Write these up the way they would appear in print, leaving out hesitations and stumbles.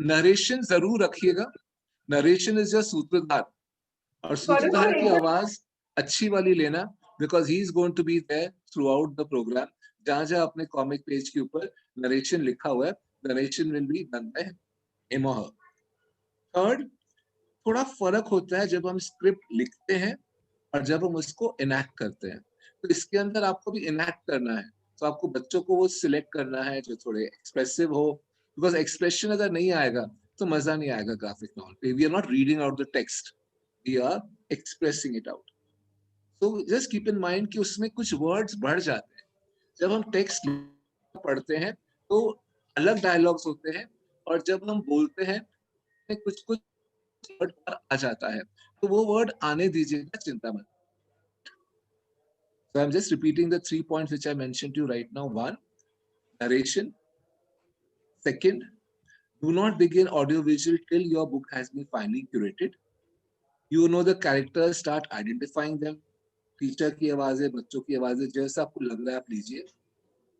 Narration जरूर रखिएगा. Narration is जो सूत्रधार, और सूत्रधार की आवाज अच्छी वाली लेना, because he is going to be there throughout the programme. जहां जहां अपने कॉमिक पेज के ऊपर नरेशन लिखा हुआ है, narration will be done by him और हर. थर्ड, थोड़ा फर्क होता है जब हम स्क्रिप्ट लिखते हैं और जब हम उसको इनैक्ट करते हैं. तो इसके अंदर आपको भी इनैक्ट करना है, तो आपको बच्चों को वो सिलेक्ट करना है जो थोड़े एक्सप्रेसिव हो, बिकॉज एक्सप्रेशन अगर नहीं आएगा तो मजा नहीं आएगा ग्राफिक नॉवल पे. We are not reading out the text, we are expressing it out. तो जस्ट कीप इन माइंड कि उसमें कुछ वर्ड्स बढ़ जाते हैं. जब हम टेक्स्ट पढ़ते हैं तो अलग डायलॉग्स होते हैं, और जब हम बोलते हैं कुछ कुछ वर्ड आ जाता है, तो वो वर्ड आने दीजिएगा, चिंता मत. So I'm just repeating the 3 points which I mentioned to you right now. One, narration. Second, do not begin audiovisual till your book has been finally curated. You know the characters, start identifying them. Teacher की आवाजें, बच्चों की आवाजें, जैसा आपको लग रहा है आप लीजिए.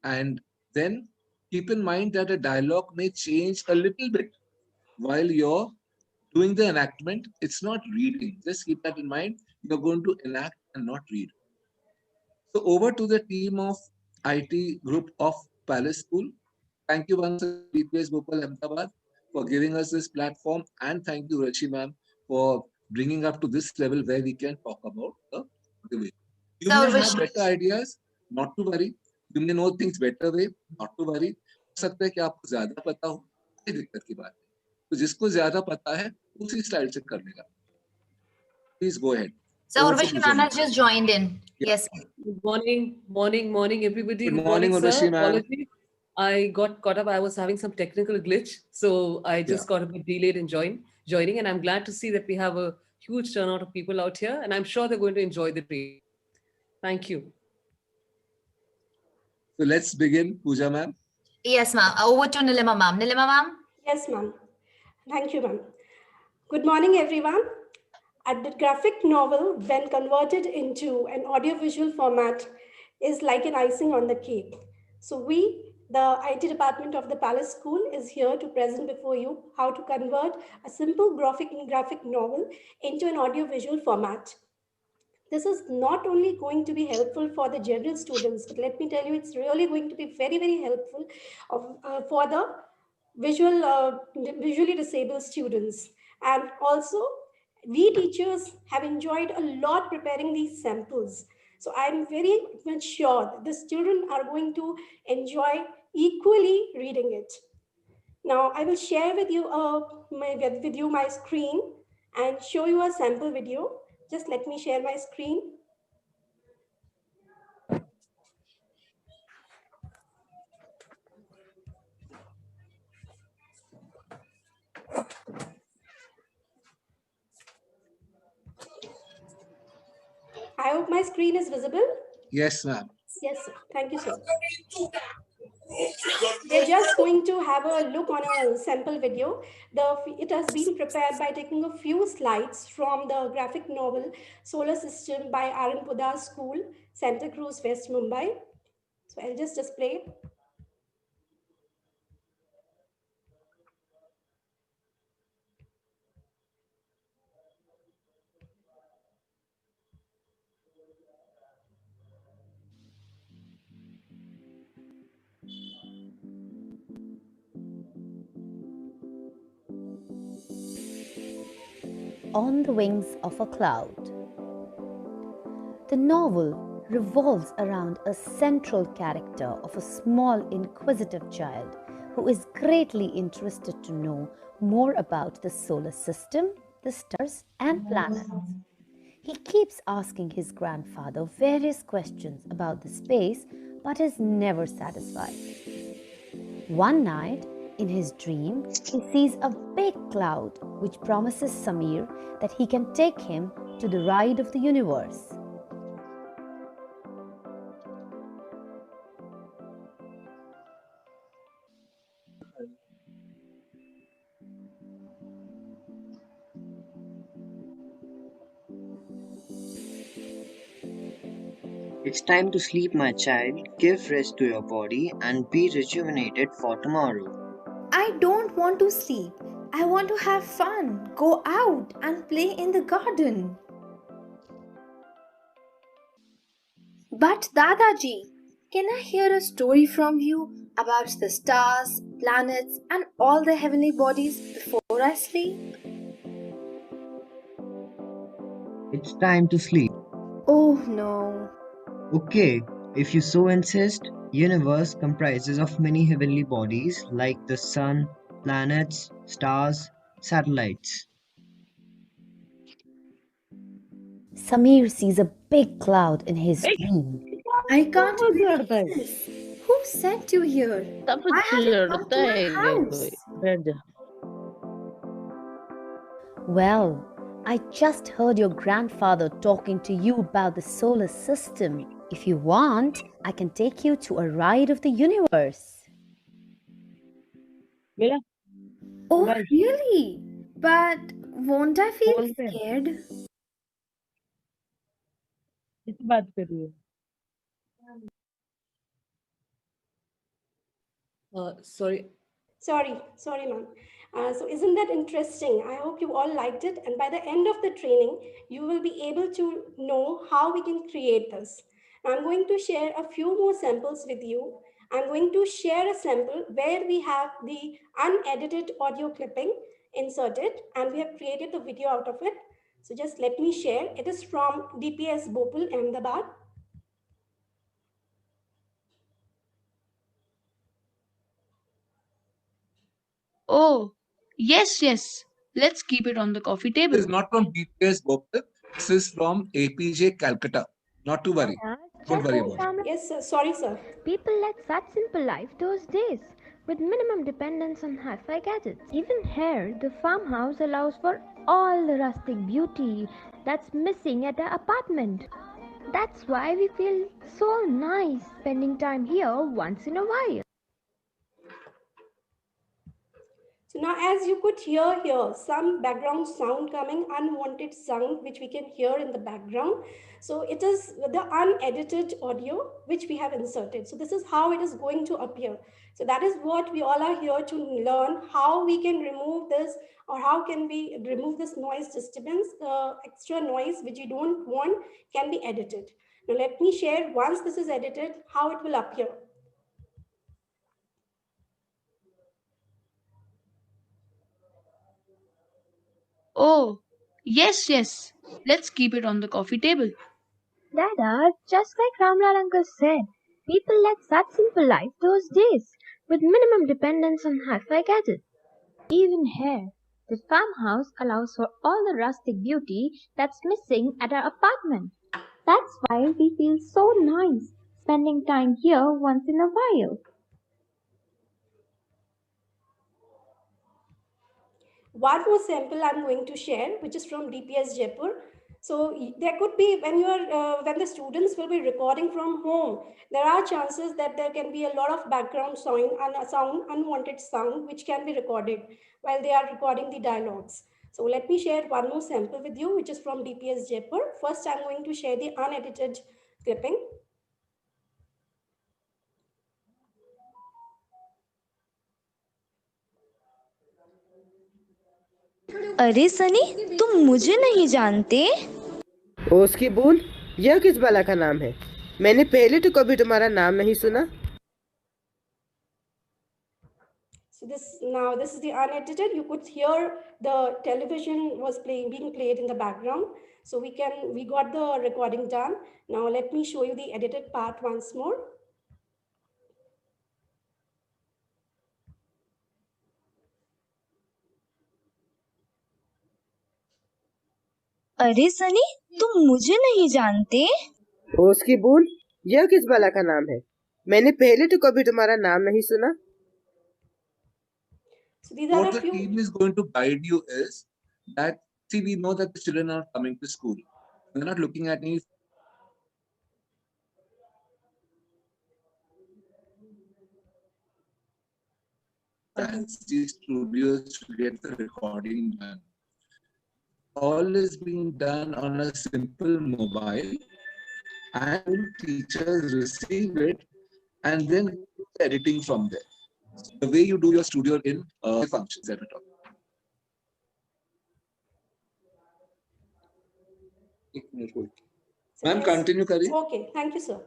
And then keep in mind that a dialogue may change a little bit while you're doing the enactment. It's not reading. Just keep that in mind. You're going to enact and not read. So over to the team of IT group of Palace School. Thank you once again, BPS Bhopal Ahmedabad, for giving us this platform, and thank you, Rachi ma'am, for bringing up to this level where we can talk about the division. You So, may have better ideas, not to worry. You may know things better way, not to worry. हो सकता है कि आपको ज्यादा पता हो, कोई दिक्कत की बात नहीं. तो जिसको ज्यादा पता है उसी स्टाइल से कर लेगा. Please go ahead. So Urvashi ma'am has just joined in. Yes. Good morning, everybody. Good morning, Urvashi ma'am. Apologies. I got caught up. I was having some technical glitch, so I just got a bit delayed in joining. And I'm glad to see that we have a huge turnout of people out here, and I'm sure they're going to enjoy the training. Thank you. So let's begin, Pooja ma'am. Yes, ma'am. Over to Nilima ma'am. Nilima ma'am. Yes, ma'am. Thank you, ma'am. Good morning, everyone. The graphic novel, when converted into an audiovisual format, is like an icing on the cake. So we, the IT department of the Palace School, is here to present before you how to convert a simple graphic novel into an audiovisual format. This is not only going to be helpful for the general students, but let me tell you, it's really going to be very, very helpful for the visually disabled students. And also, we teachers have enjoyed a lot preparing these samples. So I'm very much sure that the children are going to enjoy equally reading it. Now, I will share with you my screen and show you a sample video. Just let me share my screen. I hope my screen is visible. Yes, ma'am. Yes, sir. Thank you, sir. We're just going to have a look on a sample video. It has been prepared by taking a few slides from the graphic novel Solar System by Arun Pudar School, Santa Cruz, West Mumbai. So I'll just display. On the Wings of a Cloud. The novel revolves around a central character of a small, inquisitive child who is greatly interested to know more about the solar system, the stars, and planets. He keeps asking his grandfather various questions about the space but is never satisfied. One night, in his dream, he sees a big cloud which promises Samir that he can take him to the ride of the universe. It's time to sleep, my child. Give rest to your body and be rejuvenated for tomorrow. I don't want to sleep. I want to have fun, go out and play in the garden. But Dadaji, can I hear a story from you about the stars, planets, and all the heavenly bodies before I sleep? It's time to sleep. Oh no. Okay, if you so insist, universe comprises of many heavenly bodies like the sun, planets, stars, satellites. Samir sees a big cloud in his dream. I can't believe this. Who sent you here? Why have you come to my house? Well, I just heard your grandfather talking to you about the solar system. If you want, I can take you to a ride of the universe. Oh, really? But won't I feel scared? Sorry. Sorry, ma'am. So isn't that interesting? I hope you all liked it. And by the end of the training, you will be able to know how we can create this. I'm going to share a few more samples with you. I'm going to share a sample where we have the unedited audio clipping inserted and we have created the video out of it. So just let me share. It is from DPS Bhopal, Ahmedabad. Oh, yes. Let's keep it on the coffee table. This is not from DPS Bhopal. This is from APJ Calcutta. Not to worry. Don't worry about it. Yes, sir. Sorry, sir. People led such simple life those days, with minimum dependence on hi-fi gadgets. Even here, the farmhouse allows for all the rustic beauty that's missing at the apartment. That's why we feel so nice spending time here once in a while. So now as you could hear here, some background sound coming, unwanted sound, which we can hear in the background. So it is the unedited audio, which we have inserted. So this is how it is going to appear. So that is what we all are here to learn, how we can remove this or how can we remove this noise disturbance, extra noise, which you don't want can be edited. Now let me share once this is edited, how it will appear. Oh, yes. Let's keep it on the coffee table. Dada, just like Ramlal uncle said, people led such simple life those days, with minimum dependence on hi-fi gadgets. Even here, the farmhouse allows for all the rustic beauty that's missing at our apartment. That's why we feel so nice spending time here once in a while. One more sample I'm going to share, which is from DPS Jaipur. So there could be when the students will be recording from home, there are chances that there can be a lot of background sound and unwanted sound, which can be recorded while they are recording the dialogues. So let me share one more sample with you, which is from DPS Jaipur. First, I'm going to share the unedited clipping. अरे सनी, तुम मुझे नहीं जानते? उसकी बूंद, यह किस बाला का नाम है? मैंने पहले तो कभी तुम्हारा नाम नहीं सुना। So this is the unedited. You could hear the television was being played in the background. So we got the recording done. Now let me show you the edited part once more. अरे सनी, तुम मुझे नहीं जानते? उसकी बूंद, यह किस बाला का नाम है? मैंने पहले तो कभी तुम्हारा नाम नहीं सुना। So these are what a the few. team is going to guide you is that, see, we know that the children are coming to school. They're not looking at any fancy studios to get the recording done. All is being done on a simple mobile, and teachers receive it and then do the editing from there. So the way you do your studio in functions that we talk. एक minute hold, ma'am continue करिए. Okay, thank you, sir.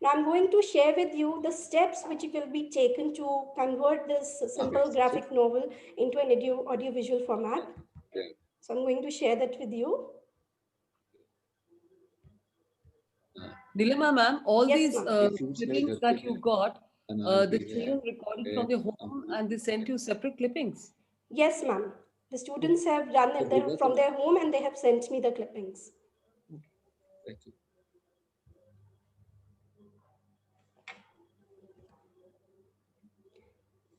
Now I'm going to share with you the steps which will be taken to convert this simple graphic novel into an audio-visual format. So I'm going to share that with you. Nilima ma'am, all Yes, these ma'am. clippings that you got, the children recorded from their home and they sent you separate clippings. Yes, ma'am. The students have done it from their home and they have sent me the clippings. Thank you.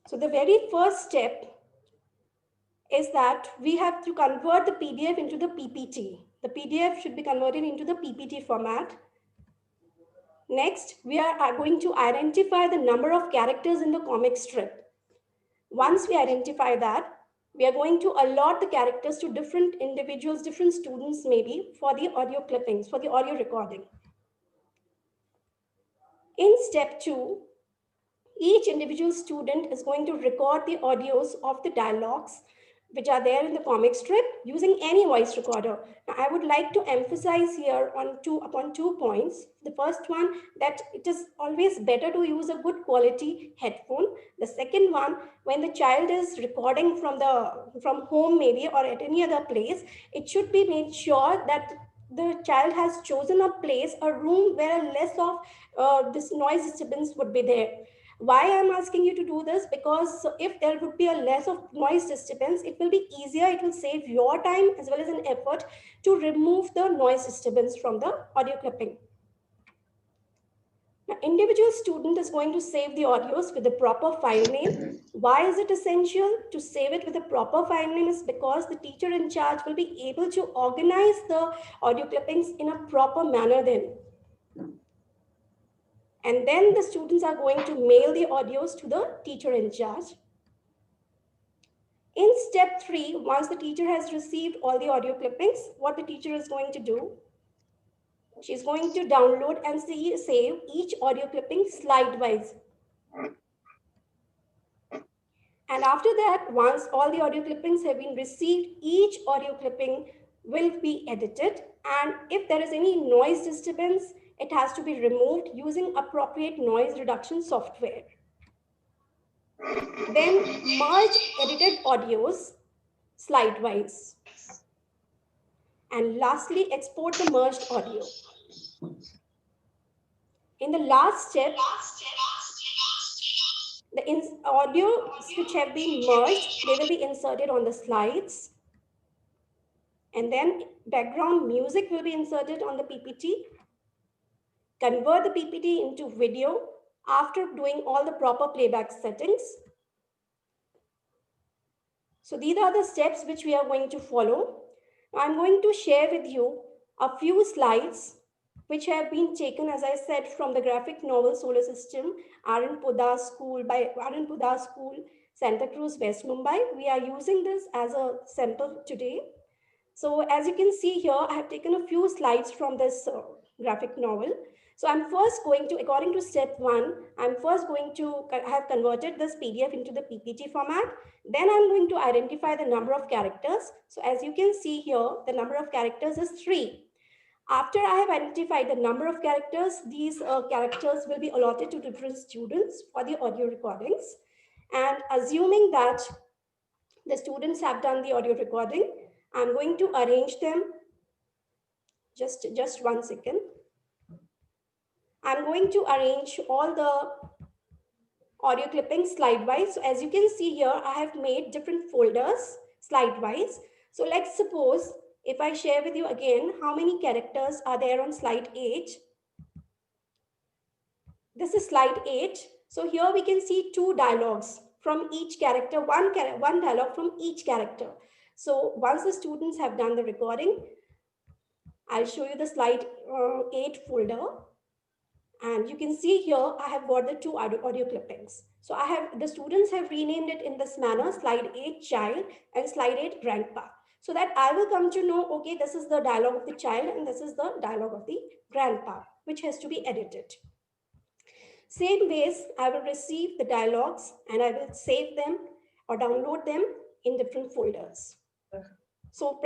So the very first step is that we have to convert the PDF into the PPT. The PDF should be converted into the PPT format. Next, we are going to identify the number of characters in the comic strip. Once we identify that, we are going to allot the characters to different individuals, different students maybe, for the audio clippings, for the audio recording. In step 2, each individual student is going to record the audios of the dialogues which are there in the comic strip using any voice recorder. Now, I would like to emphasize here upon two points. The first one, that it is always better to use a good quality headphone. The second one, when the child is recording from home maybe or at any other place, it should be made sure that the child has chosen a place, a room where less of this noise disturbance would be there. Why I'm asking you to do this? Because if there would be a less of noise disturbance, it will be easier, it will save your time as well as an effort to remove the noise disturbance from the audio clipping. Now, individual student is going to save the audios with the proper file name. Why is it essential to save it with a proper file name? Is because the teacher in charge will be able to organize the audio clippings in a proper manner then. And then the students are going to mail the audios to the teacher in charge. In step 3, once the teacher has received all the audio clippings, what the teacher is going to do, she's going to download and save each audio clipping slide-wise. And after that, once all the audio clippings have been received, each audio clipping will be edited. And if there is any noise disturbance, it has to be removed using appropriate noise reduction software. Then merge edited audios slide-wise. And lastly, export the merged audio. In the last step, the audios which have been merged, they will be inserted on the slides. And then background music will be inserted on the PPT. Convert the PPT into video after doing all the proper playback settings. So these are the steps which we are going to follow. I'm going to share with you a few slides which have been taken, as I said, from the graphic novel Solar System, R.N. Poddar School, by R.N. Poddar School, Santa Cruz, West Mumbai. We are using this as a sample today. So as you can see here, I have taken a few slides from this graphic novel. So I'm first going to, according to step 1, I'm first going to have converted this PDF into the PPT format. Then I'm going to identify the number of characters. So as you can see here, the number of characters is 3. After I have identified the number of characters, these characters will be allotted to different students for the audio recordings. And assuming that the students have done the audio recording, I'm going to arrange them. Just 1 second. I'm going to arrange all the audio clippings slide-wise. So as you can see here, I have made different folders slide-wise. So let's suppose if I share with you again, how many characters are there on slide 8? This is slide 8. So here we can see 2 dialogues from each character, one dialogue from each character. So once the students have done the recording, I'll show you the slide 8 folder. And you can see here, I have got the 2 audio clippings. So the students have renamed it in this manner, slide 8 child and slide 8 grandpa. So that I will come to know, okay, this is the dialogue of the child and this is the dialogue of the grandpa, which has to be edited. Same ways, I will receive the dialogues and I will save them or download them in different folders. So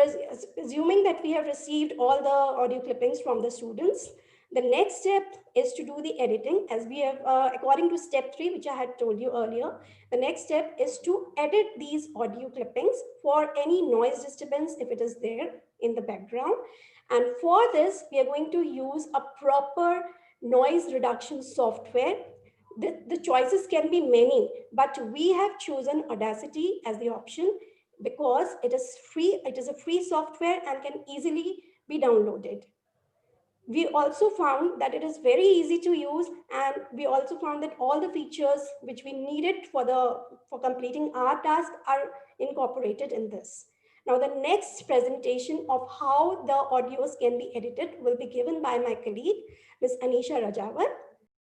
assuming that we have received all the audio clippings from the students, the next step is to do the editing, as we have, according to step 3, which I had told you earlier. The next step is to edit these audio clippings for any noise disturbance if it is there in the background. And for this, we are going to use a proper noise reduction software. The choices can be many, but we have chosen Audacity as the option because it is free. It is a free software and can easily be downloaded. We also found that it is very easy to use, and we also found that all the features which we needed for completing our task are incorporated in this. Now, the next presentation of how the audios can be edited will be given by my colleague, Ms. Anisha Rajawat.